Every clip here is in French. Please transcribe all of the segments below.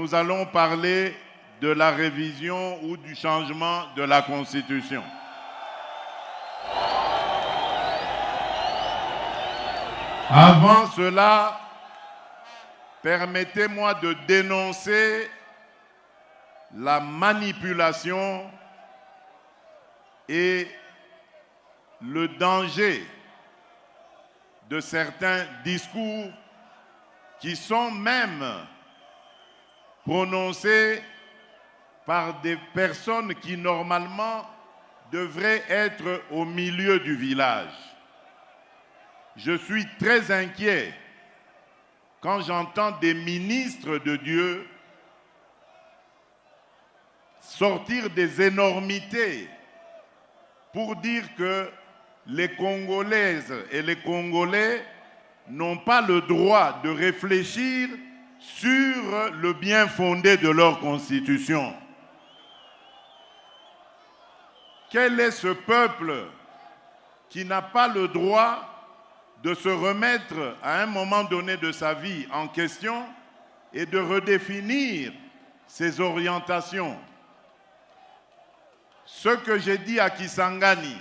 nous allons parler de la révision ou du changement de la Constitution. Avant cela, permettez-moi de dénoncer la manipulation et le danger de certains discours qui sont même prononcés par des personnes qui normalement devraient être au milieu du village. Je suis très inquiet quand j'entends des ministres de Dieu sortir des énormités pour dire que les Congolaises et les Congolais n'ont pas le droit de réfléchir sur le bien fondé de leur constitution. Quel est ce peuple qui n'a pas le droit de se remettre à un moment donné de sa vie en question et de redéfinir ses orientations? Ce que j'ai dit à Kisangani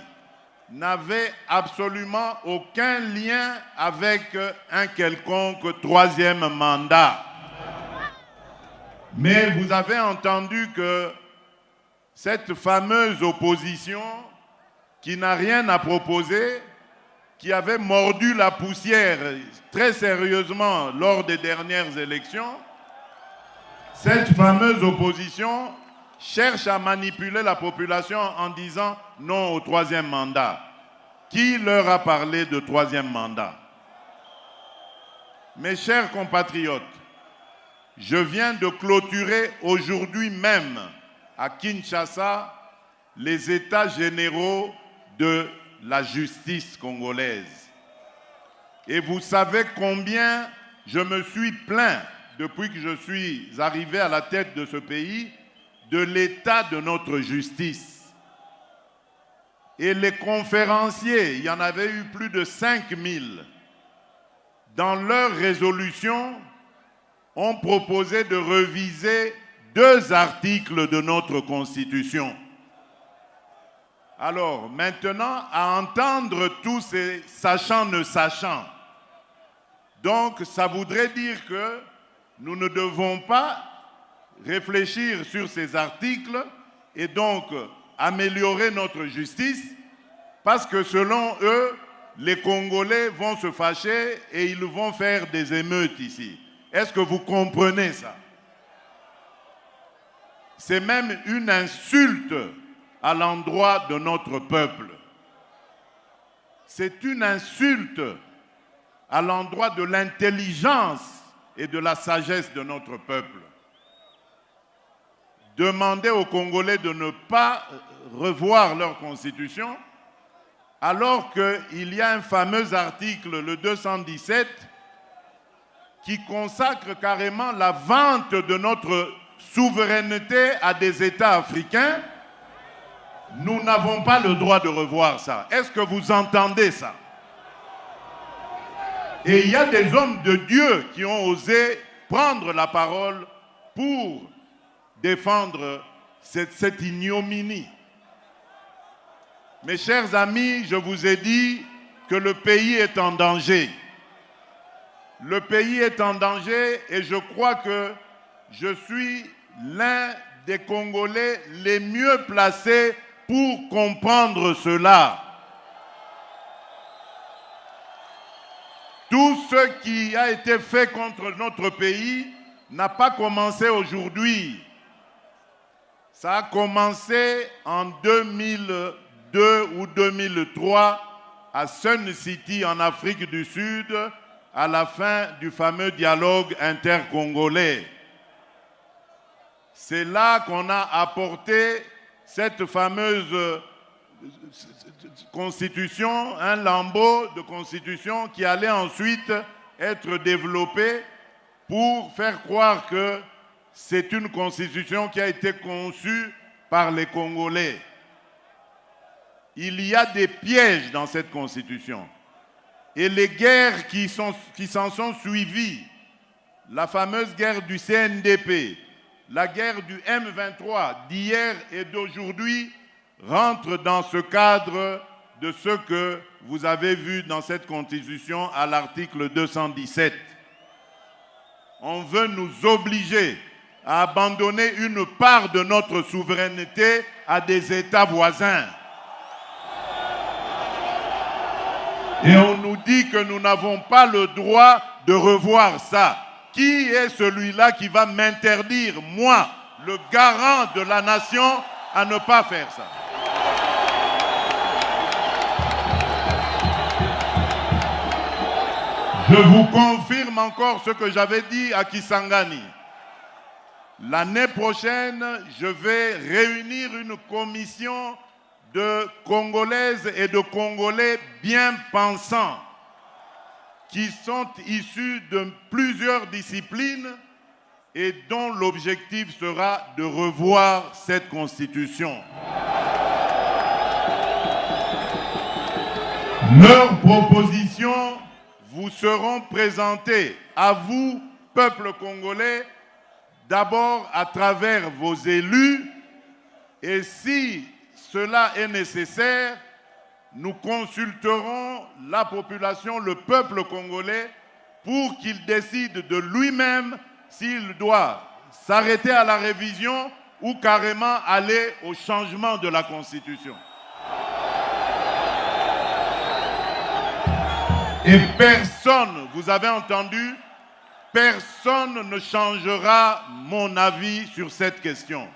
n'avait absolument aucun lien avec un quelconque troisième mandat. Mais vous avez entendu que cette fameuse opposition qui n'a rien à proposer, qui avait mordu la poussière très sérieusement lors des dernières élections, cette fameuse opposition cherche à manipuler la population en disant non au troisième mandat. Qui leur a parlé de troisième mandat? Mes chers compatriotes, je viens de clôturer aujourd'hui même à Kinshasa les états généraux de la justice congolaise. Et vous savez combien je me suis plaint depuis que je suis arrivé à la tête de ce pays de l'état de notre justice. Et les conférenciers, il y en avait eu plus de 5000, dans leur résolution, ont proposé de réviser 2 articles de notre Constitution. Alors, maintenant, à entendre tous ces sachants ne sachant, donc ça voudrait dire que nous ne devons pas réfléchir sur ces articles et donc améliorer notre justice parce que selon eux, les Congolais vont se fâcher et ils vont faire des émeutes ici. Est-ce que vous comprenez ça? C'est même une insulte à l'endroit de notre peuple. C'est une insulte à l'endroit de l'intelligence et de la sagesse de notre peuple. Demander aux Congolais de ne pas revoir leur constitution, alors qu'il y a un fameux article, le 217, qui consacre carrément la vente de notre souveraineté à des États africains. Nous n'avons pas le droit de revoir ça. Est-ce que vous entendez ça? Et il y a des hommes de Dieu qui ont osé prendre la parole pour défendre cette ignominie. Mes chers amis, je vous ai dit que le pays est en danger. Le pays est en danger et je crois que je suis l'un des Congolais les mieux placés pour comprendre cela. Tout ce qui a été fait contre notre pays n'a pas commencé aujourd'hui. Ça a commencé en 2002 ou 2003 à Sun City en Afrique du Sud, à la fin du fameux dialogue intercongolais. C'est là qu'on a apporté cette fameuse constitution, un lambeau de constitution qui allait ensuite être développé pour faire croire que c'est une constitution qui a été conçue par les Congolais. Il y a des pièges dans cette constitution. Et les guerres qui s'en sont suivies, la fameuse guerre du CNDP, la guerre du M23 d'hier et d'aujourd'hui rentre dans ce cadre de ce que vous avez vu dans cette Constitution à l'article 217. On veut nous obliger à abandonner une part de notre souveraineté à des États voisins. Et on nous dit que nous n'avons pas le droit de revoir ça. Qui est celui-là qui va m'interdire, moi, le garant de la nation, à ne pas faire ça? Je vous confirme encore ce que j'avais dit à Kisangani. L'année prochaine, je vais réunir une commission de Congolaises et de Congolais bien pensants qui sont issus de plusieurs disciplines et dont l'objectif sera de revoir cette constitution. Leurs propositions vous seront présentées à vous, peuple congolais, d'abord à travers vos élus, et si cela est nécessaire, nous consulterons la population, le peuple congolais, pour qu'il décide de lui-même s'il doit s'arrêter à la révision ou carrément aller au changement de la Constitution. Et personne, vous avez entendu, personne ne changera mon avis sur cette question.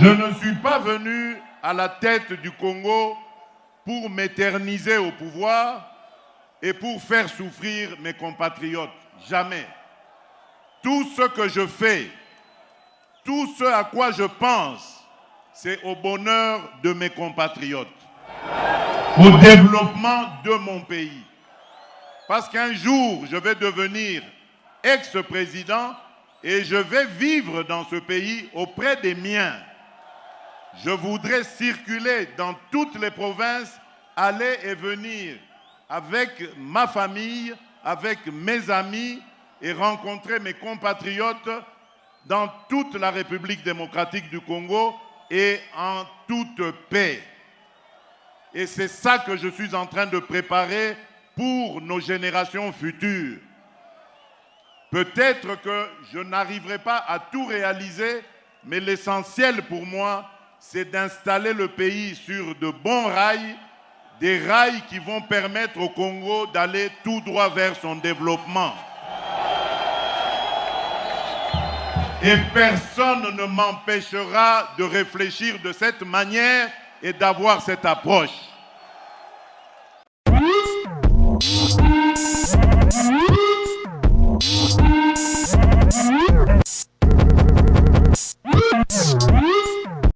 Je ne suis pas venu à la tête du Congo pour m'éterniser au pouvoir et pour faire souffrir mes compatriotes. Jamais. Tout ce que je fais, tout ce à quoi je pense, c'est au bonheur de mes compatriotes, au développement de mon pays. Parce qu'un jour, je vais devenir ex-président et je vais vivre dans ce pays auprès des miens. Je voudrais circuler dans toutes les provinces, aller et venir avec ma famille, avec mes amis et rencontrer mes compatriotes dans toute la République démocratique du Congo et en toute paix. Et c'est ça que je suis en train de préparer pour nos générations futures. Peut-être que je n'arriverai pas à tout réaliser, mais l'essentiel pour moi, c'est d'installer le pays sur de bons rails, des rails qui vont permettre au Congo d'aller tout droit vers son développement. Et personne ne m'empêchera de réfléchir de cette manière et d'avoir cette approche.